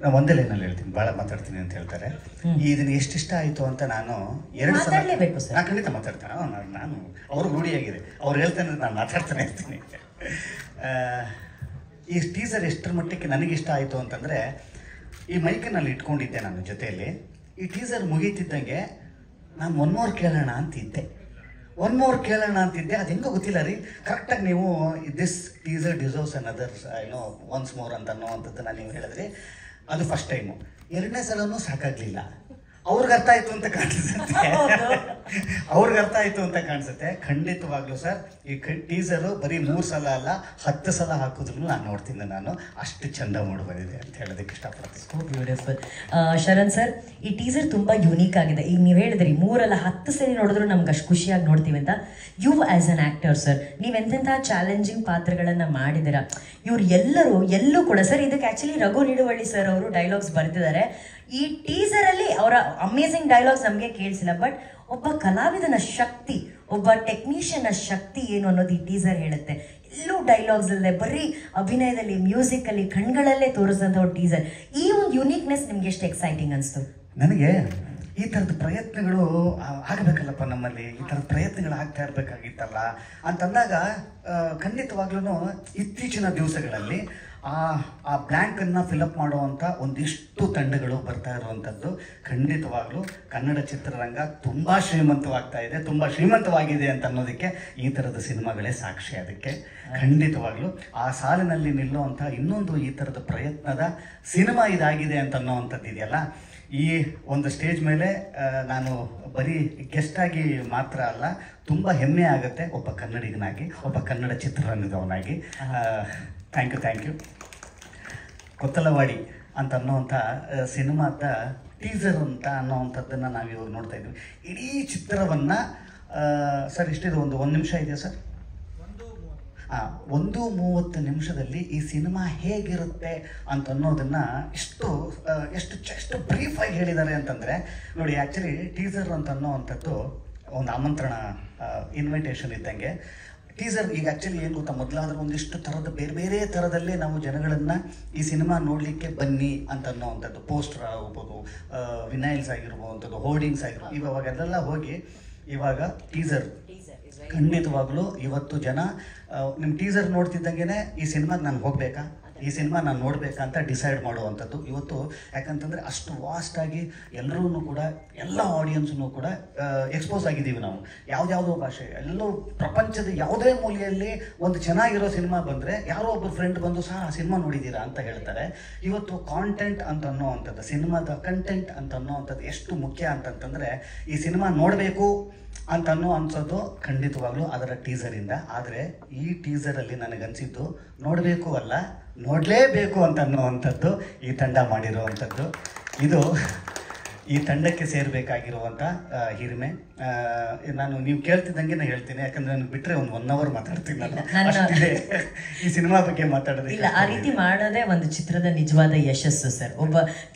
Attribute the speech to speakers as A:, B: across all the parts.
A: ನಾನು ಒಂದೇ ಲೈನಲ್ಲಿ ಹೇಳ್ತೀನಿ, ಭಾಳ ಮಾತಾಡ್ತೀನಿ ಅಂತ ಹೇಳ್ತಾರೆ. ಇದನ್ನು ಎಷ್ಟಿಷ್ಟ ಆಯಿತು ಅಂತ ನಾನು 2 ಸಲ ನಾನು ಖಂಡಿತ ಮಾತಾಡ್ತೇನೆ. ನಾನು ಅವ್ರು ರೂಢಿಯಾಗಿದೆ, ಅವ್ರು ಹೇಳ್ತಾನೆ ನಾನು ಮಾತಾಡ್ತಾನೆ ಇರ್ತೀನಿ. ಈ ಟೀಸರ್ ಎಷ್ಟರ ಮಟ್ಟಕ್ಕೆ ನನಗಿಷ್ಟ ಆಯಿತು ಅಂತಂದರೆ, ಈ ಮೈಕನ್ನಲ್ಲಿ ಇಟ್ಕೊಂಡಿದ್ದೆ ನಾನು ಜೊತೆಯಲ್ಲಿ. ಈ ಟೀಸರ್ ಮುಗೀತಿದ್ದಂಗೆ ನಾನು ಒನ್ ಮೋರ್ ಕೇಳೋಣ ಅಂತಿದ್ದೆ. ಅದು ಹೆಂಗೋ ಗೊತ್ತಿಲ್ಲ ರೀ. ಕರೆಕ್ಟಾಗಿ ನೀವು this teaser deserves another once more ಅಂತ ಅನ್ನೋವಂಥದ್ದನ್ನು ನೀವು ಹೇಳಿದ್ರಿ. ಅದು ಫಸ್ಟ್ ಟೈಮು. 2ನೇ ಸಲನೂ ಸಾಕಾಗಲಿಲ್ಲ. ಅವ್ರಿಗೆ ಅರ್ಥ ಆಯಿತು ಅಂತ ಕಾಣಿಸುತ್ತೆ. ಖಂಡಿತವಾಗ್ಲೂ ಸರ್, ಈ ಟೀಸರು ಬರೀ 3 ಸಲ ಅಲ್ಲ 10 ಸಲ ಹಾಕಿದ್ರು ನಾನು ನೋಡ್ತೀನಿ. ನಾನು ಅಷ್ಟು ಚಂದ ಮೂಡಿ ಬಂದಿದೆ ಅಂತ ಹೇಳೋದಕ್ಕೆ ಇಷ್ಟಪಡ್ತೀನಿ.
B: So beautiful. ಶರಣ್ ಸರ್, ಈ ಟೀಸರ್ ತುಂಬ ಯೂನಿಕ್ ಆಗಿದೆ. ಈಗ ನೀವು ಹೇಳಿದ್ರಿ 3 ಅಲ್ಲ 10 ಸರಿ ನೋಡಿದ್ರು ನಮ್ಗೆ ಅಷ್ಟು ಖುಷಿಯಾಗಿ ನೋಡ್ತೀವಿ ಅಂತ. You as an actor sir, ನೀವೆಂತೆಂಥ ಚಾಲೆಂಜಿಂಗ್ ಪಾತ್ರಗಳನ್ನು ಮಾಡಿದ್ದೀರಾ. ಇವ್ರು ಎಲ್ಲೂ ಕೂಡ ಸರ್, ಇದಕ್ಕೆ ಆ್ಯಕ್ಚುಲಿ ರಘು ನಿಡುವಳ್ಳಿ ಸರ್ ಅವರು ಡೈಲಾಗ್ಸ್ ಬರೆದಿದ್ದಾರೆ. ಈ ಟೀಸರಲ್ಲಿ ಅವರ ಅಮೇಝಿಂಗ್ ಡೈಲಾಗ್ಸ್ ನಮಗೆ ಕೇಳಿಸಿಲ್ಲ, ಬಟ್ ಒಬ್ಬ ಕಲಾವಿದನ ಶಕ್ತಿ, ಒಬ್ಬ ಟೆಕ್ನಿಷಿಯನ್ನ ಶಕ್ತಿ ಏನು ಅನ್ನೋದು ಈ ಟೀಸರ್ ಹೇಳುತ್ತೆ. ಎಲ್ಲೂ ಡೈಲಾಗ್ಸ್ ಅಲ್ಲದೆ ಬರೀ ಅಭಿನಯದಲ್ಲಿ, ಮ್ಯೂಸಿಕಲ್ಲಿ, ಕಣ್ಗಳಲ್ಲೇ ತೋರಿಸಿದಂಥ ಒಂದು ಟೀಸರ್. ಈ ಒಂದು ಯುನೀಕ್ನೆಸ್ ನಿಮ್ಗೆ ಎಷ್ಟು ಎಕ್ಸೈಟಿಂಗ್ ಅನಿಸ್ತು?
A: ನನಗೆ ಈ ಥರದ ಪ್ರಯತ್ನಗಳು ಆಗಬೇಕಲ್ಲಪ್ಪ, ನಮ್ಮಲ್ಲಿ ಈ ಥರದ ಪ್ರಯತ್ನಗಳು ಆಗ್ತಾ ಇರಬೇಕಾಗಿತ್ತಲ್ಲ ಅಂತಂದಾಗ ಖಂಡಿತವಾಗ್ಲೂ ಇತ್ತೀಚಿನ ದಿವಸಗಳಲ್ಲಿ ಆ ಬ್ಲ್ಯಾಂಕನ್ನು ಫಿಲಪ್ ಮಾಡುವಂಥ ಒಂದಿಷ್ಟು ತಂಡಗಳು ಬರ್ತಾ ಇರುವಂಥದ್ದು ಖಂಡಿತವಾಗ್ಲೂ ಕನ್ನಡ ಚಿತ್ರರಂಗ ತುಂಬ ಶ್ರೀಮಂತವಾಗ್ತಾ ಇದೆ, ತುಂಬ ಶ್ರೀಮಂತವಾಗಿದೆ ಅಂತ ಅನ್ನೋದಕ್ಕೆ ಈ ಥರದ ಸಿನಿಮಾಗಳೇ ಸಾಕ್ಷಿ. ಅದಕ್ಕೆ ಖಂಡಿತವಾಗ್ಲೂ ಆ ಸಾಲಿನಲ್ಲಿ ನಿಲ್ಲುವಂಥ ಇನ್ನೊಂದು ಈ ಥರದ ಪ್ರಯತ್ನದ ಸಿನಿಮಾ ಇದಾಗಿದೆ ಅಂತ ಅನ್ನೋವಂಥದ್ದು ಇದೆಯಲ್ಲ. ಈ ಒಂದು ಸ್ಟೇಜ್ ಮೇಲೆ ನಾನು ಬರೀ ಗೆಸ್ಟಾಗಿ ಮಾತ್ರ ಅಲ್ಲ, ತುಂಬ ಹೆಮ್ಮೆ ಆಗುತ್ತೆ ಒಬ್ಬ ಕನ್ನಡಿಗನಾಗಿ, ಒಬ್ಬ ಕನ್ನಡ ಚಿತ್ರರಂಗದವನಾಗಿ. Thank you. ಕೊತ್ತಲವಾಡಿ ಅಂತ ಅನ್ನೋವಂಥ ಸಿನಿಮಾದ ಟೀಸರ್ ಅಂತ ಅನ್ನೋವಂಥದ್ದನ್ನು ನಾವು ಇವಾಗ ನೋಡ್ತಾ ಇದ್ವಿ. ಇಡೀ ಚಿತ್ರವನ್ನು ಸರ್ ಇಷ್ಟಿದೆ, ಒಂದು ನಿಮಿಷ ಇದೆಯಾ ಸರ್? 1:30 ನಿಮಿಷದಲ್ಲಿ ಈ ಸಿನಿಮಾ ಹೇಗಿರುತ್ತೆ ಅಂತ ಅನ್ನೋದನ್ನು ಎಷ್ಟು ಬ್ರೀಫಾಗಿ ಹೇಳಿದ್ದಾರೆ ಅಂತಂದರೆ ನೋಡಿ. ಆ್ಯಕ್ಚುಲಿ ಟೀಸರ್ ಅಂತ ಅನ್ನೋವಂಥದ್ದು ಒಂದು ಆಮಂತ್ರಣ, ಇನ್ವಿಟೇಷನ್ ಇದ್ದಂಗೆ. ಟೀಸರ್ ಈಗ ಆ್ಯಕ್ಚುಲಿ ಏನು ಗೊತ್ತಾ, ಮೊದಲಾದ್ರೆ ಒಂದಿಷ್ಟು ಥರದ ಬೇರೆ ಥರದಲ್ಲೇ ನಾವು ಜನಗಳನ್ನು ಈ ಸಿನಿಮಾ ನೋಡಲಿಕ್ಕೆ ಬನ್ನಿ ಅಂತ ಅನ್ನೋವಂಥದ್ದು, ಪೋಸ್ಟರ್ ಆಗ್ಬೋದು, ವಿನೈಲ್ಸ್ ಆಗಿರ್ಬೋವಂಥದ್ದು, ಹೋರ್ಡಿಂಗ್ಸ್ ಆಗಿರ್ಬೋದು, ಇವಾಗೆಲ್ಲ ಹೋಗಿ ಇವಾಗ ಟೀಸರ್. ಖಂಡಿತವಾಗ್ಲೂ ಇವತ್ತು ಜನ ನಿಮ್ಮ ಟೀಸರ್ ನೋಡ್ತಿದ್ದಂಗೆ ಈ ಸಿನಿಮಾಗೆ ನಾನು ಹೋಗಬೇಕಾ, ಈ ಸಿನಿಮಾ ನಾನು ನೋಡಬೇಕಾ ಅಂತ ಡಿಸೈಡ್ ಮಾಡುವಂಥದ್ದು ಇವತ್ತು. ಯಾಕಂತಂದರೆ ಅಷ್ಟು ವಾಸ್ಟಾಗಿ ಎಲ್ಲರೂ ಕೂಡ, ಎಲ್ಲ ಆಡಿಯನ್ಸ್ನೂ ಕೂಡ ಎಕ್ಸ್ಪೋಸ್ ಆಗಿದ್ದೀವಿ ನಾವು. ಯಾವುದ್ಯಾವುದೋ ಭಾಷೆ, ಎಲ್ಲೋ ಪ್ರಪಂಚದ ಯಾವುದೇ ಮೂಲೆಯಲ್ಲಿ ಒಂದು ಚೆನ್ನಾಗಿರೋ ಸಿನಿಮಾ ಬಂದರೆ ಯಾರೋ ಒಬ್ಬರು ಫ್ರೆಂಡ್ ಬಂದು ಸಹ ಆ ಸಿನಿಮಾ ನೋಡಿದ್ದೀರಾ ಅಂತ ಹೇಳ್ತಾರೆ. ಇವತ್ತು ಕಾಂಟೆಂಟ್ ಅಂತ ಅನ್ನೋವಂಥದ್ದು, ಸಿನಿಮಾದ ಕಂಟೆಂಟ್ ಅಂತ ಅನ್ನೋವಂಥದ್ದು ಎಷ್ಟು ಮುಖ್ಯ ಅಂತಂತಂದರೆ, ಈ ಸಿನಿಮಾ ನೋಡಬೇಕು ಅಂತ ಅನ್ಸೋದು ಖಂಡಿತವಾಗ್ಲೂ ಅದರ ಟೀಸರಿಂದ. ಆದರೆ ಈ ಟೀಸರಲ್ಲಿ ನನಗನ್ಸಿದ್ದು ನೋಡಬೇಕು ಅಲ್ಲ, ನೋಡಲೇಬೇಕು ಅಂತ ಅನ್ನುವಂಥದ್ದು ಈ ತಂಡ ಮಾಡಿರುವಂಥದ್ದು. ಇದು ಈ ತಂಡಕ್ಕೆ ಸೇರಬೇಕಾಗಿರುವಂಥ ಹಿರಿಮೆ. ನೀವು ಕೇಳ್ತಿದ್ದಂಗೆ ನಾನು ಹೇಳ್ತೀನಿ, ಯಾಕಂದರೆ ನನಗೆ ಬಿಟ್ಟರೆ ಒಂದು 1 ಅವರ್ ಮಾತಾಡ್ತೀನಿ ನಾನು ಈ ಸಿನಿಮಾ ಬಗ್ಗೆ ಮಾತಾಡೋದು.
B: ಇಲ್ಲ, ಆ ರೀತಿ ಮಾಡೋದೇ ಒಂದು ಚಿತ್ರದ ನಿಜವಾದ ಯಶಸ್ಸು ಸರ್.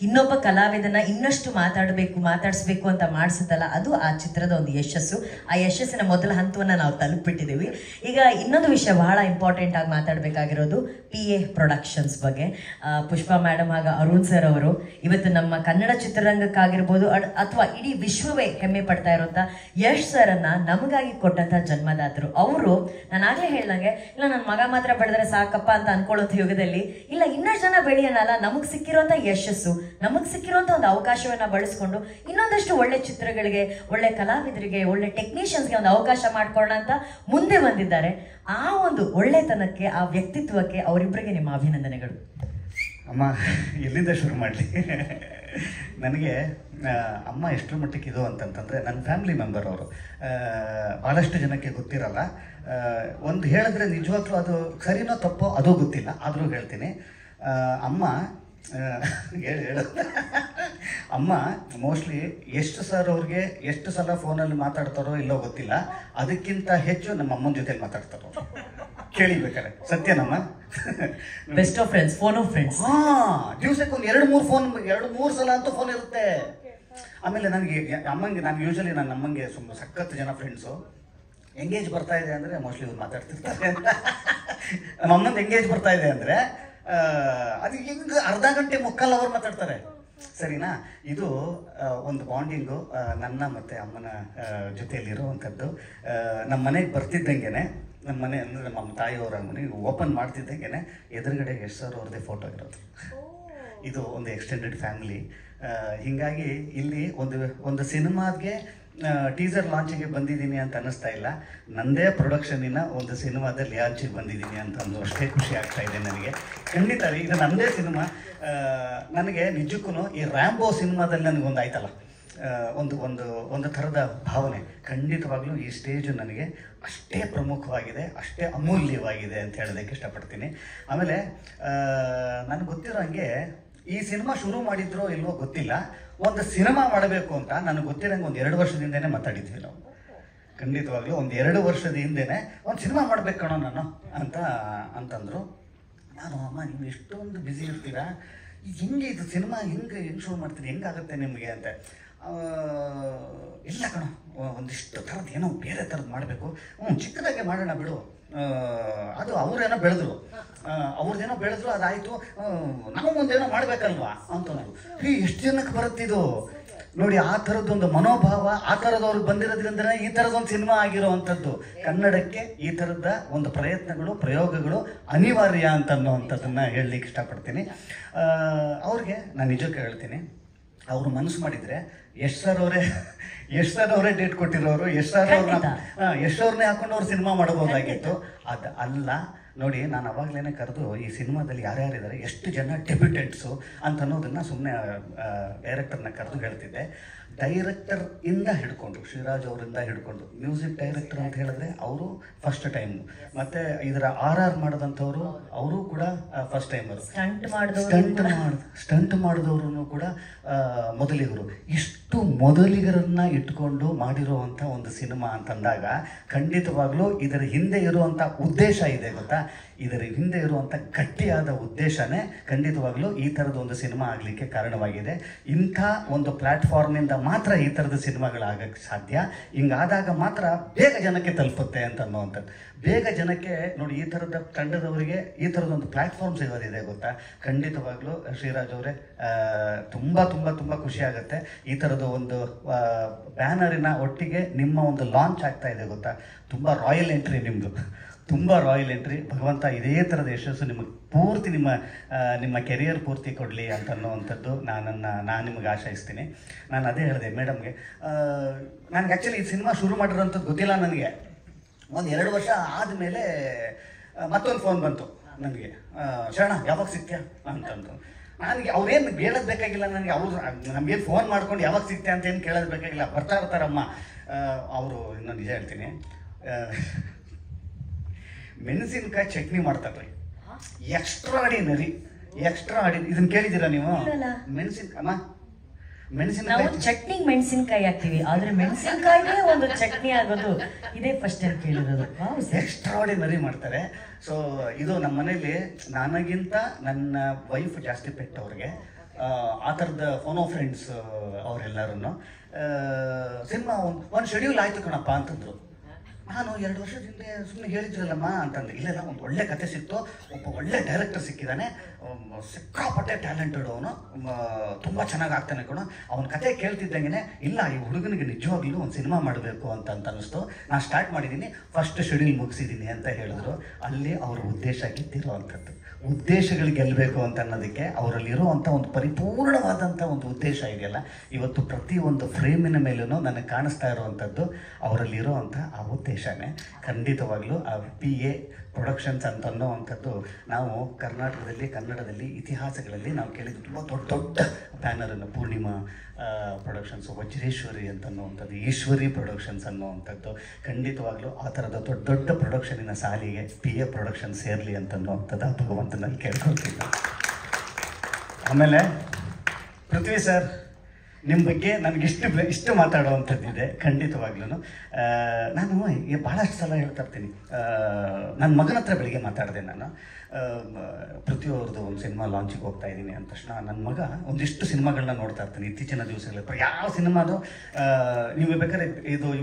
B: ಇನ್ನೊಬ್ಬ ಕಲಾವಿದನ ಇನ್ನಷ್ಟು ಮಾತಾಡಿಸ್ಬೇಕು ಅಂತ ಮಾಡಿಸುತ್ತಲ್ಲ, ಅದು ಆ ಚಿತ್ರದ ಒಂದು ಯಶಸ್ಸು. ಆ ಯಶಸ್ಸಿನ ಮೊದಲ ಹಂತವನ್ನು ನಾವು ತಲುಪಿಟ್ಟಿದ್ದೀವಿ. ಈಗ ಇನ್ನೊಂದು ವಿಷಯ ಬಹಳ ಇಂಪಾರ್ಟೆಂಟ್ ಆಗಿ ಮಾತಾಡಬೇಕಾಗಿರೋದು PA ಪ್ರೊಡಕ್ಷನ್ಸ್ ಬಗ್ಗೆ. ಪುಷ್ಪಾ ಮೇಡಮ್ ಹಾಗೂ ಅರುಣ್ ಸರ್ ಅವರು ಇವತ್ತು ನಮ್ಮ ಕನ್ನಡ ಚಿತ್ರರಂಗಕ್ಕಾಗಿರ್ಬೋದು ಅಥವಾ ಇಡೀ ವಿಶ್ವವೇ ಹೆಮ್ಮೆ ಪಡ್ತಾ ಇರುವಂಥ ಯಶ್ ಸರನ್ನ ನಮಗಾಗಿ ಕೊಟ್ಟಂತ ಜನ್ಮದಾತರು ಅವರು. ನಾನು ಆಗ್ಲೇ ಹೇಳ್ದಂಗೆ, ಇಲ್ಲ ನನ್ನ ಮಗ ಮಾತ್ರ ಬೆಳೆದ್ರೆ ಸಾಕಪ್ಪ ಅಂತ ಅನ್ಕೊಳ್ಳೋಂಥ ಯುಗದಲ್ಲಿ ಇಲ್ಲ, ಇನ್ನಷ್ಟು ಜನ ಬೆಳೆಯೋಣಲ್ಲ. ನಮಗೆ ಸಿಕ್ಕಿರುವಂಥ ಯಶಸ್ಸು, ನಮಗೆ ಸಿಕ್ಕಿರುವಂಥ ಒಂದು ಅವಕಾಶವನ್ನ ಬಳಸ್ಕೊಂಡು ಇನ್ನೊಂದಷ್ಟು ಒಳ್ಳೆ ಚಿತ್ರಗಳಿಗೆ, ಒಳ್ಳೆ ಕಲಾವಿದರಿಗೆ, ಒಳ್ಳೆ ಟೆಕ್ನಿಷಿಯನ್ಸ್ಗೆ ಒಂದು ಅವಕಾಶ ಮಾಡ್ಕೊಳ್ಳೋಣ ಅಂತ ಮುಂದೆ ಬಂದಿದ್ದಾರೆ. ಆ ಒಂದು ಒಳ್ಳೆತನಕ್ಕೆ, ಆ ವ್ಯಕ್ತಿತ್ವಕ್ಕೆ ಅವರಿಬ್ಬರಿಗೆ ನಿಮ್ಮ ಅಭಿನಂದನೆಗಳು.
A: ಅಮ್ಮ, ಎಲ್ಲಿಂದ ಶುರು ಮಾಡಲಿ? ನನಗೆ ಅಮ್ಮ ಎಷ್ಟರ ಮಟ್ಟಿಗೆ ಇದು ಅಂತಂತಂದರೆ, ನನ್ನ ಫ್ಯಾಮಿಲಿ ಮೆಂಬರ್ ಅವರು. ಭಾಳಷ್ಟು ಜನಕ್ಕೆ ಗೊತ್ತಿರಲ್ಲ. ಒಂದು ಹೇಳಿದ್ರೆ ನಿಜವಾಗ್ಲೂ ಅದು ಸರಿನೋ ತಪ್ಪೋ ಅದು ಗೊತ್ತಿಲ್ಲ, ಆದರೂ ಹೇಳ್ತೀನಿ. ಅಮ್ಮ ಹೇಳು ಅಮ್ಮ ಮೋಸ್ಟ್ಲಿ ಎಷ್ಟು ಸರ್ ಅವ್ರಿಗೆ ಎಷ್ಟು ಸಲ ಫೋನಲ್ಲಿ ಮಾತಾಡ್ತಾರೋ ಇಲ್ಲೋ ಗೊತ್ತಿಲ್ಲ, ಅದಕ್ಕಿಂತ ಹೆಚ್ಚು ನಮ್ಮ ಅಮ್ಮನ ಜೊತೆ ಮಾತಾಡ್ತಾರೋ ಕೇಳಿಬೇಕಾರೆ. ಸತ್ಯನಮ್ಮ?
B: Best of friends, phone of friends.
A: ದಿವಸಕ್ಕೆ ಒಂದು 2-3 ಸಲ ಅಂತೂ ಫೋನ್ ಇರುತ್ತೆ. ಆಮೇಲೆ ನನಗೆ ಅಮ್ಮಂಗೆ, ನಾನು ಯೂಶಲಿ ನನ್ನ ಅಮ್ಮಂಗೆ ಸಖತ್ ಜನ ಫ್ರೆಂಡ್ಸು. ಎಂಗೇಜ್ ಬರ್ತಾ ಇದೆ ಅಂದರೆ ಮೋಸ್ಟ್ಲಿ ಇವ್ರು ಮಾತಾಡ್ತಿರ್ತಾರೆ ಅಂತ. ನಮ್ಮ ಅಮ್ಮಂದು ಎಂಗೇಜ್ ಬರ್ತಾ ಇದೆ ಅಂದರೆ ಅದು ಹಿಂಗೆ ಅರ್ಧ ಗಂಟೆ ಮುಕ್ಕಾಲು ಅವರ್ ಮಾತಾಡ್ತಾರೆ, ಸರಿನಾ? ಇದು ಒಂದು ಬಾಂಡಿಂಗು ನನ್ನ ಮತ್ತು ಅಮ್ಮನ ಜೊತೆಯಲ್ಲಿರುವಂಥದ್ದು. ನಮ್ಮ ಮನೆಗೆ ಬರ್ತಿದ್ದಂಗೆ, ನಮ್ಮ ಮನೆ ಅಂದರೆ ನಮ್ಮ ತಾಯಿಯವರ ಮನೆಗೆ ಓಪನ್ ಮಾಡ್ತಿದ್ದಂಗೆ ಎದುರುಗಡೆ ಯಶ್ ಸರ್ ಅವ್ರದ್ದೇ ಫೋಟೋ ಇರೋದು. ಇದು ಒಂದು ಎಕ್ಸ್ಟೆಂಡೆಡ್ ಫ್ಯಾಮಿಲಿ. ಹೀಗಾಗಿ ಇಲ್ಲಿ ಒಂದು ಸಿನಿಮಾಗೆ ಟೀಸರ್ ಲಾಂಚಿಗೆ ಬಂದಿದ್ದೀನಿ ಅಂತ ಅನ್ನಿಸ್ತಾ ಇಲ್ಲ, ನನ್ನದೇ ಪ್ರೊಡಕ್ಷನಿನ ಒಂದು ಸಿನಿಮಾದಲ್ಲಿ ಲಾಂಚಿಗೆ ಬಂದಿದ್ದೀನಿ ಅಂತ ಅಂದು ಅಷ್ಟೇ ಖುಷಿ ಆಗ್ತಾ ಇದೆ ನನಗೆ. ಖಂಡಿತ ರೀ, ಇದು ನನ್ನದೇ ಸಿನಿಮಾ. ನನಗೆ ನಿಜಕ್ಕೂ ಈ ರ್ಯಾಂಬೋ ಸಿನಿಮಾದಲ್ಲಿ ನನಗೊಂದು ಆಯ್ತಲ್ಲ, ಒಂದು ಥರದ ಭಾವನೆ. ಖಂಡಿತವಾಗ್ಲೂ ಈ ಸ್ಟೇಜು ನನಗೆ ಅಷ್ಟೇ ಪ್ರಮುಖವಾಗಿದೆ, ಅಷ್ಟೇ ಅಮೂಲ್ಯವಾಗಿದೆ ಅಂತ ಹೇಳೋದಕ್ಕೆ ಇಷ್ಟಪಡ್ತೀನಿ. ಆಮೇಲೆ ನನಗೆ ಗೊತ್ತಿರೋ ಹಾಗೆ ಈ ಸಿನಿಮಾ ಶುರು ಮಾಡಿದ್ರೋ ಇಲ್ವೋ ಗೊತ್ತಿಲ್ಲ, ಒಂದು ಸಿನಿಮಾ ಮಾಡಬೇಕು ಅಂತ ನನಗೆ ಗೊತ್ತಿರೋಂಗೆ ಒಂದು 2 ವರ್ಷದಿಂದನೇ ಮಾತಾಡಿದ್ವಿ ನಾವು. ಖಂಡಿತವಾಗ್ಲೂ ಒಂದು 2 ವರ್ಷದ ಹಿಂದೆನೇ ಒಂದು ಸಿನಿಮಾ ಮಾಡ್ಬೇಕು ಕಣೋ ನಾನು ಅಂತಂದರು. ನಾನು, ಅಮ್ಮ ನೀವು ಎಷ್ಟೊಂದು ಬ್ಯುಸಿ ಇರ್ತೀರಾ, ಹೆಂಗೆ ಇದು ಸಿನಿಮಾ ಹೆಂಗೆ ಶುರು ಮಾಡ್ತೀರಿ, ಹೆಂಗಾಗುತ್ತೆ ನಿಮಗೆ ಅಂತ. ಇಲ್ಲ ಕಣೋ, ಒಂದಿಷ್ಟು ಥರದ್ದು ಏನೋ ಬೇರೆ ಥರದ್ದು ಮಾಡಬೇಕು, ಚಿಕ್ಕದಾಗೆ ಮಾಡೋಣ ಬಿಡು. ಅದು ಅವ್ರೇನೋ ಬೆಳೆದ್ರು, ಅದಾಯಿತು, ನಾವು ಒಂದೇನೋ ಮಾಡಬೇಕಲ್ವಾ ಅಂತಂದ್ರು. ಎಷ್ಟು ಜನಕ್ಕೆ ಬರುತ್ತಿದ್ದು ನೋಡಿ, ಆ ಥರದ್ದೊಂದು ಮನೋಭಾವ, ಆ ಥರದವ್ರಿಗೆ ಬಂದಿರೋದ್ರಿಂದನೇ ಈ ಥರದೊಂದು ಸಿನಿಮಾ ಆಗಿರೋವಂಥದ್ದು. ಕನ್ನಡಕ್ಕೆ ಈ ಥರದ ಒಂದು ಪ್ರಯೋಗಗಳು ಅನಿವಾರ್ಯ ಅಂತನ್ನುವಂಥದ್ದನ್ನು ಹೇಳಲಿಕ್ಕೆ ಇಷ್ಟಪಡ್ತೀನಿ. ಅವ್ರಿಗೆ ನಾನು ನಿಜಕ್ಕೆ ಹೇಳ್ತೀನಿ, ಅವರು ಮನಸ್ಸು ಮಾಡಿದರೆ ಯಶ್ ಸರ್ ಅವರೇ ಡೇಟ್ ಕೊಟ್ಟಿರೋರು, ಯಶ್ ಅವ್ರನ್ನೇ ಹಾಕೊಂಡು ಅವ್ರು ಸಿನಿಮಾ ಮಾಡಬಹುದಾಗಿತ್ತು. ಅದು ಅಲ್ಲ ನೋಡಿ, ನಾನು ಅವಾಗಲೇ ಕರೆದು ಈ ಸಿನಿಮಾದಲ್ಲಿ ಯಾರ್ಯಾರಿದ್ದಾರೆ, ಎಷ್ಟು ಜನ ಡೆಬ್ಯೂಟೆಂಟ್ಸು ಅಂತ ಅನ್ನೋದನ್ನು ಸುಮ್ಮನೆ ಡೈರೆಕ್ಟರ್ನ ಕರೆದು ಹೇಳ್ತಿದ್ದೆ. ಡೈರೆಕ್ಟರ್ ಇಂದ ಹಿಡ್ಕೊಂಡು, ಶ್ರೀರಾಜ್ ಅವರಿಂದ ಹಿಡ್ಕೊಂಡು, ಮ್ಯೂಸಿಕ್ ಡೈರೆಕ್ಟರ್ ಅಂತ ಹೇಳಿದ್ರೆ ಅವರು ಫಸ್ಟ್ ಟೈಮು, ಮತ್ತು ಇದರ RR ಮಾಡಿದಂಥವ್ರು ಅವರು ಕೂಡ ಫಸ್ಟ್ ಟೈಮರು, ಸ್ಟಂಟ್ ಮಾಡಿದವರು ಕೂಡ ಮೊದಲಿಗರು. ಇಷ್ಟು ಮೊದಲಿಗರನ್ನ ಇಟ್ಕೊಂಡು ಮಾಡಿರುವಂಥ ಒಂದು ಸಿನಿಮಾ ಅಂತಂದಾಗ ಖಂಡಿತವಾಗ್ಲೂ ಇದರ ಹಿಂದೆ ಇರುವಂಥ ಉದ್ದೇಶ ಇದೆ ಗೊತ್ತಾ. ಇದರ ಹಿಂದೆ ಇರುವಂಥ ಗಟ್ಟಿಯಾದ ಉದ್ದೇಶನೇ ಖಂಡಿತವಾಗ್ಲೂ ಈ ಥರದ ಒಂದು ಸಿನಿಮಾ ಆಗಲಿಕ್ಕೆ ಕಾರಣವಾಗಿದೆ. ಇಂಥ ಒಂದು ಪ್ಲ್ಯಾಟ್ಫಾರ್ಮಿಂದ ಮಾತ್ರ ಈ ಥರದ ಸಿನಿಮಾಗಳಾಗಕ್ಕೆ ಸಾಧ್ಯ. ಹಿಂಗಾದಾಗ ಮಾತ್ರ ಬೇಗ ಜನಕ್ಕೆ ತಲುಪುತ್ತೆ ಅಂತ ಅನ್ನುವಂಥದ್ದು. ಬೇಗ ಜನಕ್ಕೆ ನೋಡಿ, ಈ ಥರದ ತಂಡದವರಿಗೆ ಈ ಥರದೊಂದು ಪ್ಲ್ಯಾಟ್ಫಾರ್ಮ್ ಸಿಗೋದಿದೆ ಗೊತ್ತಾ. ಖಂಡಿತವಾಗ್ಲೂ ಶ್ರೀರಾಜ್ ಅವರೇ ತುಂಬ ತುಂಬ ತುಂಬ ಖುಷಿ ಆಗುತ್ತೆ. ಈ ಥರದ ಒಂದು ಬ್ಯಾನರಿನ ಒಟ್ಟಿಗೆ ನಿಮ್ಮ ಒಂದು ಲಾಂಚ್ ಆಗ್ತಾ ಇದೆ ಗೊತ್ತಾ. ತುಂಬ ರಾಯಲ್ ಎಂಟ್ರಿ ನಿಮ್ಮದು, ತುಂಬ ರಾಯಲ್ ಎಂಟ್ರಿ. ಭಗವಂತ ಇದೇ ಥರದ ಯಶಸ್ಸು ನಿಮಗೆ ಪೂರ್ತಿ ನಿಮ್ಮ ಕೆರಿಯರ್ ಪೂರ್ತಿ ಕೊಡಲಿ ಅಂತ ಅನ್ನೋವಂಥದ್ದು ನಾನು ನಿಮಗೆ ಆಶಯಿಸ್ತೀನಿ. ನಾನು ಅದೇ ಹೇಳಿದೆ ಮೇಡಮ್ಗೆ, ನನಗೆ ಆ್ಯಕ್ಚುಲಿ ಈ ಸಿನಿಮಾ ಶುರು ಮಾಡಿರೋಂಥದ್ದು ಗೊತ್ತಿಲ್ಲ ನನಗೆ. ಒಂದು 2 ವರ್ಷ ಆದಮೇಲೆ ಮತ್ತೊಂದು ಫೋನ್ ಬಂತು ನನಗೆ, ಶರಣ ಯಾವಾಗ ಸಿಗ್ತೀಯಾ ಅಂತಂದು. ನನಗೆ ಅವ್ರೇನು ಹೇಳೋದು ಬೇಕಾಗಿಲ್ಲ ನನಗೆ, ನಮಗೇನು ಫೋನ್ ಮಾಡ್ಕೊಂಡು ಯಾವಾಗ ಸಿಗ್ತೀಯ ಅಂತ ಏನು ಕೇಳೋದು ಬೇಕಾಗಿಲ್ಲ, ಬರ್ತಾ ಇರ್ತಾರಮ್ಮ ಅವರು. ಇನ್ನೂ ನಿಜ ಹೇಳ್ತೀನಿ, ಮೆಣಸಿನಕಾಯಿ ಚಟ್ನಿ ಮಾಡ್ತಾರೆ, ಎಕ್ಸ್ಟ್ರಾಡಿನರಿ. ಇದನ್ನ ಕೇಳಿದ್ದೀರಾ ನೀವು?
B: ನಾವು ಚಟ್ನಿಗೆ ಮೆಣಸಿನಕಾಯಿ ಹಾಕ್ತೀವಿ, ಆದ್ರೆ ಮೆಣಸಿನಕಾಯಿನೇ ಒಂದು ಚಟ್ನಿ ಆಗೋದು ಇದೇ ಫಸ್ಟ್ ಟೈಮ್ ಕೇಳಿರೋದು.
A: ಎಕ್ಸ್ಟ್ರಾಡಿನರಿ ಮಾಡ್ತಾರೆ. ಸೊ ಇದು ನಮ್ಮ ಮನೇಲಿ ನನಗಿಂತ ನನ್ನ ವೈಫ್ ಜಾಸ್ತಿ ಪೆಟ್ಟು ಅವ್ರಿಗೆ. ಆ ಥರದ ಫೋನೋ ಫ್ರೆಂಡ್ಸ್ ಅವರೆಲ್ಲರೂ ಸಿನಿಮಾ ಒಂದು ಶೆಡ್ಯೂಲ್ ಆಯ್ತು ಕಣಪ್ಪ ಅಂತಂದ್ರು. ನಾನು 2 ವರ್ಷದಿಂದ ಸುಮ್ಮನೆ ಹೇಳಿದ್ರಲ್ಲಮ್ಮ ಅಂತಂದೆ. ಇಲ್ಲ, ಒಂದು ಒಳ್ಳೆ ಕತೆ ಸಿಕ್ತು, ಒಬ್ಬ ಒಳ್ಳೆ ಡೈರೆಕ್ಟರ್ ಸಿಕ್ಕಿದ್ದಾನೆ, ಸಿಕ್ಕಾಪಟ್ಟೆ ಟ್ಯಾಲೆಂಟೆಡ್ ಅವನು, ತುಂಬ ಚೆನ್ನಾಗಿ ಆಗ್ತಾನೆ ಕಣೋ. ಅವನ ಕತೆ ಕೇಳ್ತಿದ್ದಂಗೆ ಇಲ್ಲ, ಈ ಹುಡುಗನಿಗೆ ನಿಜವಾಗ್ಲೂ ಒಂದು ಸಿನಿಮಾ ಮಾಡಬೇಕು ಅಂತ ಅನ್ನಿಸ್ತು. ನಾನು ಸ್ಟಾರ್ಟ್ ಮಾಡಿದ್ದೀನಿ, ಫಸ್ಟ್ ಶೆಡ್ಯೂಲ್ ಮುಗಿಸಿದ್ದೀನಿ ಅಂತ ಹೇಳಿದ್ರು. ಅಲ್ಲಿ ಅವರ ಉದ್ದೇಶ ಗೆದ್ದಿರುವಂಥದ್ದು. ಉದ್ದೇಶಗಳು ಗೆಲ್ಲಬೇಕು ಅಂತ ಅನ್ನೋದಕ್ಕೆ ಅವರಲ್ಲಿರುವಂಥ ಒಂದು ಪರಿಪೂರ್ಣವಾದಂಥ ಒಂದು ಉದ್ದೇಶ ಇದೆಯಲ್ಲ, ಇವತ್ತು ಪ್ರತಿಯೊಂದು ಫ್ರೇಮಿನ ಮೇಲೂ ನನಗೆ ಕಾಣಿಸ್ತಾ ಇರುವಂಥದ್ದು ಅವರಲ್ಲಿರುವಂಥ ಆ ಉದ್ದೇಶನೇ. ಖಂಡಿತವಾಗ್ಲೂ ಆ PA ಪ್ರೊಡಕ್ಷನ್ಸ್ ಅಂತ ಅನ್ನೋವಂಥದ್ದು ನಾವು ಕನ್ನಡದಲ್ಲಿ ಇತಿಹಾಸಗಳಲ್ಲಿ ನಾವು ಕೇಳಿದ್ದು ತುಂಬ ದೊಡ್ಡ ಬ್ಯಾನರನ್ನು. ಪೂರ್ಣಿಮಾ ಪ್ರೊಡಕ್ಷನ್ಸು, ವಜ್ರೇಶ್ವರಿ ಅಂತ ಅನ್ನುವಂಥದ್ದು, ಈಶ್ವರಿ ಪ್ರೊಡಕ್ಷನ್ಸ್ ಅನ್ನುವಂಥದ್ದು. ಖಂಡಿತವಾಗ್ಲೂ ಆ ಥರದ ದೊಡ್ಡ ಪ್ರೊಡಕ್ಷನಿನ ಸಾಲಿಗೆ PA ಪ್ರೊಡಕ್ಷನ್ ಸೇರಲಿ ಅಂತನ್ನುವಂಥದ್ದು ಭಗವಂತನಲ್ಲಿ ಕೇಳ್ಕೊಳ್ತೀನಿ. ಆಮೇಲೆ ಪೃಥ್ವಿ ಸರ್, ನಿಮ್ಮ ಬಗ್ಗೆ ನನಗೆ ಇಷ್ಟು ಮಾತಾಡುವಂಥದ್ದಿದೆ. ಖಂಡಿತವಾಗ್ಲೂ ನಾನು ಭಾಳಷ್ಟು ಸಲ ಹೇಳ್ತಾ ಇರ್ತೀನಿ. ನನ್ನ ಮಗನ ಹತ್ರ ಬೆಳಿಗ್ಗೆ ಮಾತಾಡಿದೆ ನಾನು. ಪೃಥ್ವಿ ಅವ್ರದ್ದು ಒಂದು ಸಿನಿಮಾ ಲಾಂಚಿಗೆ ಹೋಗ್ತಾ ಇದ್ದೀನಿ ಅಂದ ತಕ್ಷಣ ನನ್ನ ಮಗ ಒಂದಿಷ್ಟು ಸಿನಿಮಾಗಳನ್ನ ನೋಡ್ತಾ ಇರ್ತೀನಿ ಇತ್ತೀಚಿನ ದಿವಸಗಳಲ್ಲಿ. ಯಾವ ಸಿನಿಮಾದು ನೀವು ಬೇಕಾದ್ರೆ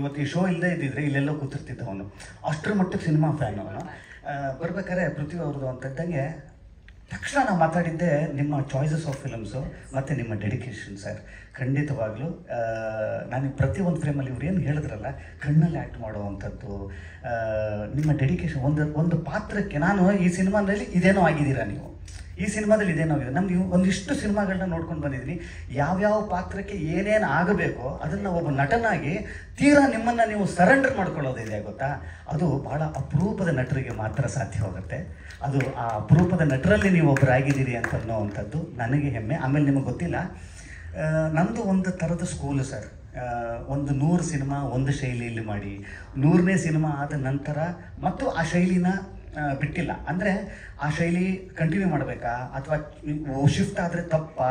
A: ಇವತ್ತು ಈ ಶೋ ಇಲ್ಲದೆ ಇದ್ದಿದ್ರೆ ಇಲ್ಲೆಲ್ಲೋ ಕೂತಿರ್ತಿದ್ದ ಅವನು. ಅಷ್ಟರ ಮಟ್ಟಿಗೆ ಸಿನಿಮಾ ಫ್ಯಾನ್ ಅವನು. ಬರ್ಬೇಕಾದ್ರೆ ಪೃಥ್ವಿ ಅವ್ರದ್ದು ಅಂತಿದ್ದಂಗೆ ತಕ್ಷಣ ನಾವು ಮಾತಾಡಿದ್ದೆ ನಿಮ್ಮ ಚಾಯ್ಸಸ್ ಆಫ್ ಫಿಲಮ್ಸು ಮತ್ತು ನಿಮ್ಮ ಡೆಡಿಕೇಶನ್ ಸರ್. ಖಂಡಿತವಾಗ್ಲೂ ನಾನು ಪ್ರತಿಯೊಂದು ಫ್ರೇಮಲ್ಲಿ ಇವ್ರು ಏನು ಹೇಳಿದ್ರಲ್ಲ, ಕಣ್ಣಲ್ಲಿ ಆ್ಯಕ್ಟ್ ಮಾಡುವಂಥದ್ದು, ನಿಮ್ಮ ಡೆಡಿಕೇಶನ್, ಒಂದು ಪಾತ್ರಕ್ಕೆ ನಾನು ಈ ಸಿನಿಮಾದಲ್ಲಿ ಇದೇನೋ ಆಗಿದ್ದೀರಾ ನೀವು, ಈ ಸಿನಿಮಾದಲ್ಲಿ ಇದೇನೋ ಆಗಿದೆ. ನಮ್ಗೆ ಒಂದಿಷ್ಟು ಸಿನಿಮಾಗಳನ್ನ ನೋಡ್ಕೊಂಡು ಬಂದಿದ್ದೀನಿ, ಯಾವ್ಯಾವ ಪಾತ್ರಕ್ಕೆ ಏನೇನು ಆಗಬೇಕೋ ಅದನ್ನು ಒಬ್ಬ ನಟನಾಗಿ ತೀರಾ ನಿಮ್ಮನ್ನು ನೀವು ಸರೆಂಡರ್ ಮಾಡ್ಕೊಳ್ಳೋದಿದೆ ಗೊತ್ತಾ, ಅದು ಭಾಳ ಅಪರೂಪದ ನಟರಿಗೆ ಮಾತ್ರ ಸಾಧ್ಯವಾಗುತ್ತೆ. ಅದು ಆ ಅಪರೂಪದ ನಟರಲ್ಲಿ ನೀವು ಒಬ್ಬರಾಗಿದ್ದೀರಿ ಅಂತ ಅನ್ನೋವಂಥದ್ದು ನನಗೆ ಹೆಮ್ಮೆ. ಆಮೇಲೆ ನಿಮಗೆ ಗೊತ್ತಿಲ್ಲ, ನಮ್ಮದು ಒಂದು ಥರದ ಸ್ಕೂಲು ಸರ್. ಒಂದು 100 ಸಿನಿಮಾ ಒಂದು ಶೈಲಿಯಲ್ಲಿ ಮಾಡಿ 100ನೇ ಸಿನಿಮಾ ಆದ ನಂತರ ಮತ್ತು ಆ ಶೈಲಿನ ಬಿಟ್ಟಿಲ್ಲ. ಅಂದರೆ ಆ ಶೈಲಿ ಕಂಟಿನ್ಯೂ ಮಾಡಬೇಕಾ ಅಥವಾ ಶಿಫ್ಟ್ ಆದರೆ ತಪ್ಪಾ,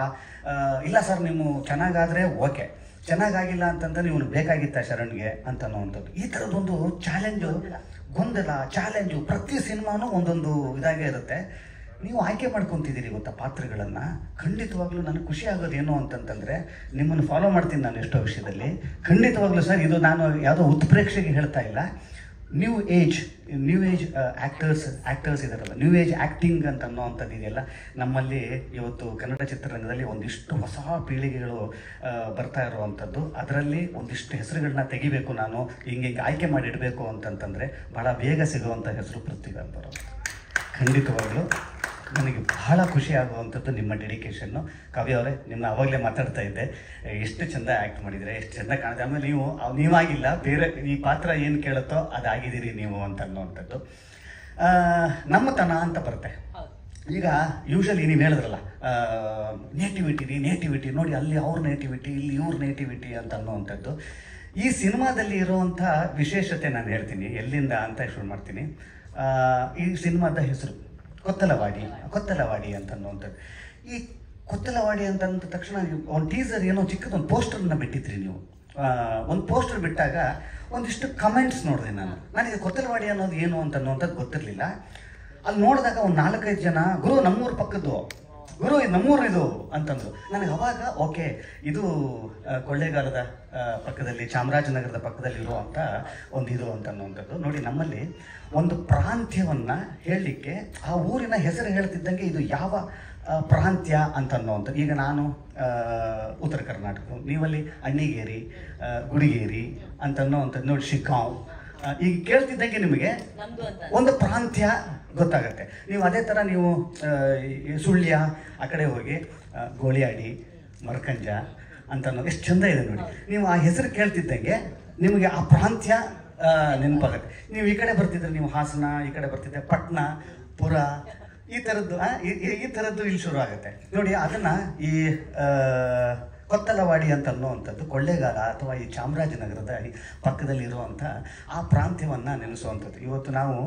A: ಇಲ್ಲ ಸರ್ ನೀವು ಚೆನ್ನಾಗಾದರೆ ಓಕೆ, ಚೆನ್ನಾಗಾಗಿಲ್ಲ ಅಂತಂದ್ರೆ ನೀವು ಬೇಕಾಗಿತ್ತ ಶರಣ್ಗೆ ಅಂತ ಅನ್ನೋವಂಥದ್ದು. ಈ ಥರದ್ದೊಂದು ಚಾಲೆಂಜು, ಗೊಂದಲ, ಚಾಲೆಂಜು ಪ್ರತಿ ಸಿನಿಮಾನೂ ಒಂದೊಂದು ಇದಾಗೇ ಇರುತ್ತೆ. ನೀವು ಆಯ್ಕೆ ಮಾಡ್ಕೊತಿದ್ದೀರಿ ಗೊತ್ತಾ ಪಾತ್ರಗಳನ್ನು. ಖಂಡಿತವಾಗ್ಲೂ ನನಗೆ ಖುಷಿ ಆಗೋದು ಏನು ಅಂತಂತಂದರೆ, ನಿಮ್ಮನ್ನು ಫಾಲೋ ಮಾಡ್ತೀನಿ ನಾನು ಎಷ್ಟೋ ವಿಷಯದಲ್ಲಿ. ಖಂಡಿತವಾಗ್ಲೂ ಸರ್, ಇದು ನಾನು ಯಾವುದೋ ಉತ್ಪ್ರೇಕ್ಷೆಗೆ ಹೇಳ್ತಾ ಇಲ್ಲ, ನ್ಯೂ ಏಜ್ ಆ್ಯಕ್ಟರ್ಸ್ ಇದಾರಲ್ಲ, ನ್ಯೂ ಏಜ್ ಆ್ಯಕ್ಟಿಂಗ್ ಅಂತ ಅನ್ನೋವಂಥದ್ದು ಇದೆಯಲ್ಲ ನಮ್ಮಲ್ಲಿ ಇವತ್ತು ಕನ್ನಡ ಚಿತ್ರರಂಗದಲ್ಲಿ ಒಂದಿಷ್ಟು ಹೊಸ ಪೀಳಿಗೆಗಳು ಬರ್ತಾ ಇರುವಂಥದ್ದು. ಅದರಲ್ಲಿ ಒಂದಿಷ್ಟು ಹೆಸರುಗಳನ್ನ ತೆಗಿಬೇಕು, ನಾನು ಹಿಂಗೆ ಆಯ್ಕೆ ಮಾಡಿ ಇಡಬೇಕು ಅಂತಂತಂದರೆ ಭಾಳ ಬೇಗ ಸಿಗುವಂಥ ಹೆಸರು ಪೃಥ್ವಿ ಅಂತ ಬರೋದು. ಖಂಡಿತವಾಗ್ಲೂ ನನಗೆ ಬಹಳ ಖುಷಿ ಆಗುವಂಥದ್ದು ನಿಮ್ಮ ಡೆಡಿಕೇಶನ್ನು. ಕಾವ್ಯ ಅವರೇ, ನಿಮ್ಮ ಆವಾಗಲೇ ಮಾತಾಡ್ತಾ ಇದ್ದೆ, ಎಷ್ಟು ಚೆಂದ ಆ್ಯಕ್ಟ್ ಮಾಡಿದರೆ, ಎಷ್ಟು ಚೆಂದ ಕಾಣಿದೆ. ಆಮೇಲೆ ನೀವಾಗಿಲ್ಲ, ಬೇರೆ ಈ ಪಾತ್ರ ಏನು ಕೇಳುತ್ತೋ ಅದಾಗಿದ್ದೀರಿ ನೀವು ಅಂತ ಅನ್ನೋವಂಥದ್ದು. ನಮ್ಮತನ ಅಂತ ಬರುತ್ತೆ. ಈಗ ಯೂಶಲಿ ನೀವು ಹೇಳಿದ್ರಲ್ಲ, ನೇಟಿವಿಟಿ ನೋಡಿ, ಅಲ್ಲಿ ಅವ್ರ ನೇಟಿವಿಟಿ, ಇಲ್ಲಿ ಇವ್ರ ನೇಟಿವಿಟಿ ಅಂತ ಅನ್ನೋವಂಥದ್ದು. ಈ ಸಿನಿಮಾದಲ್ಲಿ ಇರುವಂಥ ವಿಶೇಷತೆ ನಾನು ಹೇಳ್ತೀನಿ, ಎಲ್ಲಿಂದ ಅಂತ ಶುರು ಮಾಡ್ತೀನಿ. ಈ ಸಿನಿಮಾದ ಹೆಸರು ಕೊತ್ತಲವಾಡಿ ಅಂತ ಅನ್ನುವಂಥದ್ದು. ಈ ಕೊತ್ತಲವಾಡಿ ಅಂತಂದ ತಕ್ಷಣ ಒಂದು ಟೀಸರ್ ಏನೋ ಚಿಕ್ಕದೊಂದು ಪೋಸ್ಟರ್ನ ಬಿಟ್ಟಿದ್ರಿ ನೀವು. ಒಂದು ಪೋಸ್ಟರ್ ಬಿಟ್ಟಾಗ ಒಂದಿಷ್ಟು ಕಮೆಂಟ್ಸ್ ನೋಡಿದೆ ನಾನು. ನನಗೆ ಕೊತ್ತಲವಾಡಿ ಅನ್ನೋದು ಏನು ಅಂತ ಅನ್ನೋವಂಥದ್ದು ಗೊತ್ತಿರಲಿಲ್ಲ. ಅಲ್ಲಿ ನೋಡಿದಾಗ ಒಂದು 4-5 ಜನ, ಗುರು ನಮ್ಮೂರು ಪಕ್ಕದ್ದು, ಗುರು ಇದು ನಮ್ಮೂರು ಇದು ಅಂತಂದ್ರು. ನನಗೆ ಅವಾಗ ಓಕೆ, ಇದು ಕೊಳ್ಳೇಗಾಲದ ಪಕ್ಕದಲ್ಲಿ, ಚಾಮರಾಜನಗರದ ಪಕ್ಕದಲ್ಲಿ ಇರುವಂಥ ಒಂದು ಇದು ಅಂತ ಅನ್ನುವಂಥದ್ದು. ನೋಡಿ, ನಮ್ಮಲ್ಲಿ ಒಂದು ಪ್ರಾಂತ್ಯವನ್ನು ಹೇಳಲಿಕ್ಕೆ ಆ ಊರಿನ ಹೆಸರು ಹೇಳ್ತಿದ್ದಂಗೆ ಇದು ಯಾವ ಪ್ರಾಂತ್ಯ ಅಂತ ಅನ್ನೋವಂಥದ್ದು. ಈಗ ನಾನು ಉತ್ತರ ಕರ್ನಾಟಕ, ನೀವಲ್ಲಿ ಅಣ್ಣಿಗೇರಿ, ಗುಡಿಗೇರಿ ಅಂತ ಅನ್ನೋವಂಥದ್ದು. ನೋಡಿ, ಶಿಕಾಂವ್, ಈಗ ಕೇಳ್ತಿದ್ದಂಗೆ ನಿಮಗೆ ಒಂದು ಪ್ರಾಂತ್ಯ ಗೊತ್ತಾಗತ್ತೆ. ನೀವು ಅದೇ ಥರ ನೀವು ಸುಳ್ಯ ಆ ಕಡೆ ಹೋಗಿ ಗೋಳಿಯಾಡಿ, ಮರ್ಕಂಜ ಅಂತ ಅನ್ನೋದು ಎಷ್ಟು ಚೆಂದ ಇದೆ ನೋಡಿ. ನೀವು ಆ ಹೆಸರು ಕೇಳ್ತಿದ್ದಂಗೆ ನಿಮಗೆ ಆ ಪ್ರಾಂತ್ಯ ನೆನಪಾಗತ್ತೆ. ನೀವು ಈ ಕಡೆ ಬರ್ತಿದ್ರೆ, ನೀವು ಹಾಸನ, ಈ ಕಡೆ ಬರ್ತಿದ್ದೆ ಪಟ್ನ, ಪುರ, ಈ ಥರದ್ದು ಇಲ್ಲಿ ಶುರು ಆಗುತ್ತೆ ನೋಡಿ. ಅದನ್ನು ಈ ಕೊತ್ತಲವಾಡಿ ಅಂತ ಅನ್ನುವಂಥದ್ದು ಕೊಳ್ಳೇಗಾಲ ಅಥವಾ ಈ ಚಾಮರಾಜನಗರದ ಪಕ್ಕದಲ್ಲಿರುವಂಥ ಆ ಪ್ರಾಂತ್ಯವನ್ನು ನೆನೆಸುವಂಥದ್ದು. ಇವತ್ತು ನಾವು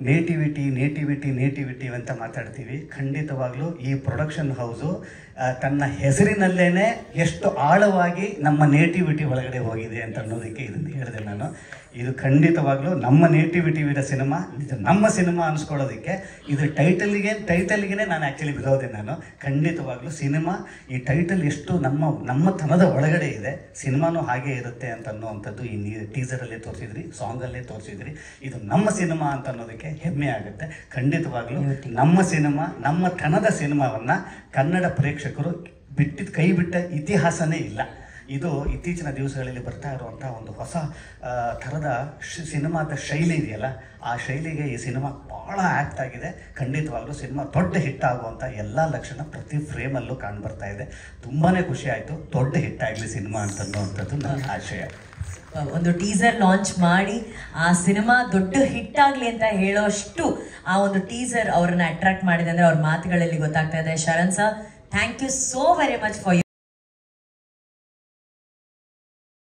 A: ನೇಟಿವಿಟಿ ಅಂತ ಮಾತಾಡ್ತೀವಿ. ಖಂಡಿತವಾಗ್ಲೂ ಈ ಪ್ರೊಡಕ್ಷನ್ ಹೌಸು ತನ್ನ ಹೆಸರಿನಲ್ಲೇ ಎಷ್ಟು ಆಳವಾಗಿ ನಮ್ಮ ನೇಟಿವಿಟಿ ಒಳಗಡೆ ಹೋಗಿದೆ ಅಂತ ಅನ್ನೋದಕ್ಕೆ ಇದನ್ನು ಹೇಳಿದೆ ನಾನು. ಇದು ಖಂಡಿತವಾಗ್ಲೂ ನಮ್ಮ ನೇಟಿವಿಟಿವಿನ ಸಿನಿಮಾ, ಇದು ನಮ್ಮ ಸಿನಿಮಾ ಅನ್ಸ್ಕೊಳ್ಳೋದಕ್ಕೆ ಇದು ಟೈಟಲ್ಗೆ ನಾನು ಆ್ಯಕ್ಚುಲಿ ಬಿಡೋದೆ ನಾನು. ಖಂಡಿತವಾಗ್ಲೂ ಸಿನಿಮಾ ಈ ಟೈಟಲ್ ಎಷ್ಟು ನಮ್ಮ ತನದ ಒಳಗಡೆ ಇದೆ, ಸಿನಿಮಾನೂ ಹಾಗೇ ಇರುತ್ತೆ ಅಂತ ಅನ್ನೋವಂಥದ್ದು ಈ ಟೀಸರಲ್ಲೇ ತೋರಿಸಿದ್ರಿ, ಸಾಂಗಲ್ಲೇ ತೋರಿಸಿದ್ರಿ. ಇದು ನಮ್ಮ ಸಿನಿಮಾ ಅಂತ ಅನ್ನೋದಕ್ಕೆ ಹೆಮ್ಮೆ ಆಗುತ್ತೆ. ಖಂಡಿತವಾಗ್ಲೂ ನಮ್ಮ ಸಿನಿಮಾ, ನಮ್ಮ ತನದ ಸಿನಿಮಾವನ್ನು ಕನ್ನಡ ಪ್ರೇಕ್ಷಕರು ಕೈ ಬಿಟ್ಟ ಇತಿಹಾಸನೇ ಇಲ್ಲ. ಇದು ಇತ್ತೀಚಿನ ದಿವಸಗಳಲ್ಲಿ ಬರ್ತಾ ಇರುವಂಥ ಒಂದು ಹೊಸ ಥರದ ಸಿನಿಮಾದ ಶೈಲಿ ಇದೆಯಲ್ಲ, ಆ ಶೈಲಿಗೆ ಈ ಸಿನಿಮಾ ಭಾಳ ಆ್ಯಕ್ಟ್ ಆಗಿದೆ. ಖಂಡಿತವಾಗ್ಲೂ ಸಿನಿಮಾ ದೊಡ್ಡ ಹಿಟ್ ಆಗುವಂಥ ಎಲ್ಲ ಲಕ್ಷಣ ಪ್ರತಿ ಫ್ರೇಮಲ್ಲೂ ಕಾಣ್ಬರ್ತಾ ಇದೆ. ತುಂಬಾ ಖುಷಿ ಆಯಿತು. ದೊಡ್ಡ ಹಿಟ್ ಆಗಲಿ ಸಿನಿಮಾ ಅಂತನ್ನುವಂಥದ್ದು ನನ್ನ ಆಶಯ.
B: ಒಂದು ಟೀಸರ್ ಲಾಂಚ್ ಮಾಡಿ ಆ ಸಿನಿಮಾ ದೊಡ್ಡ ಹಿಟ್ ಆಗಲಿ ಅಂತ ಹೇಳೋಷ್ಟು ಆ ಒಂದು ಟೀಸರ್ ಅವ್ರನ್ನ ಅಟ್ರಾಕ್ಟ್ ಮಾಡಿದೆ ಅಂದರೆ ಅವ್ರ ಮಾತುಗಳಲ್ಲಿ ಗೊತ್ತಾಗ್ತಾ ಇದೆ. Sharan sir, thank you so very much for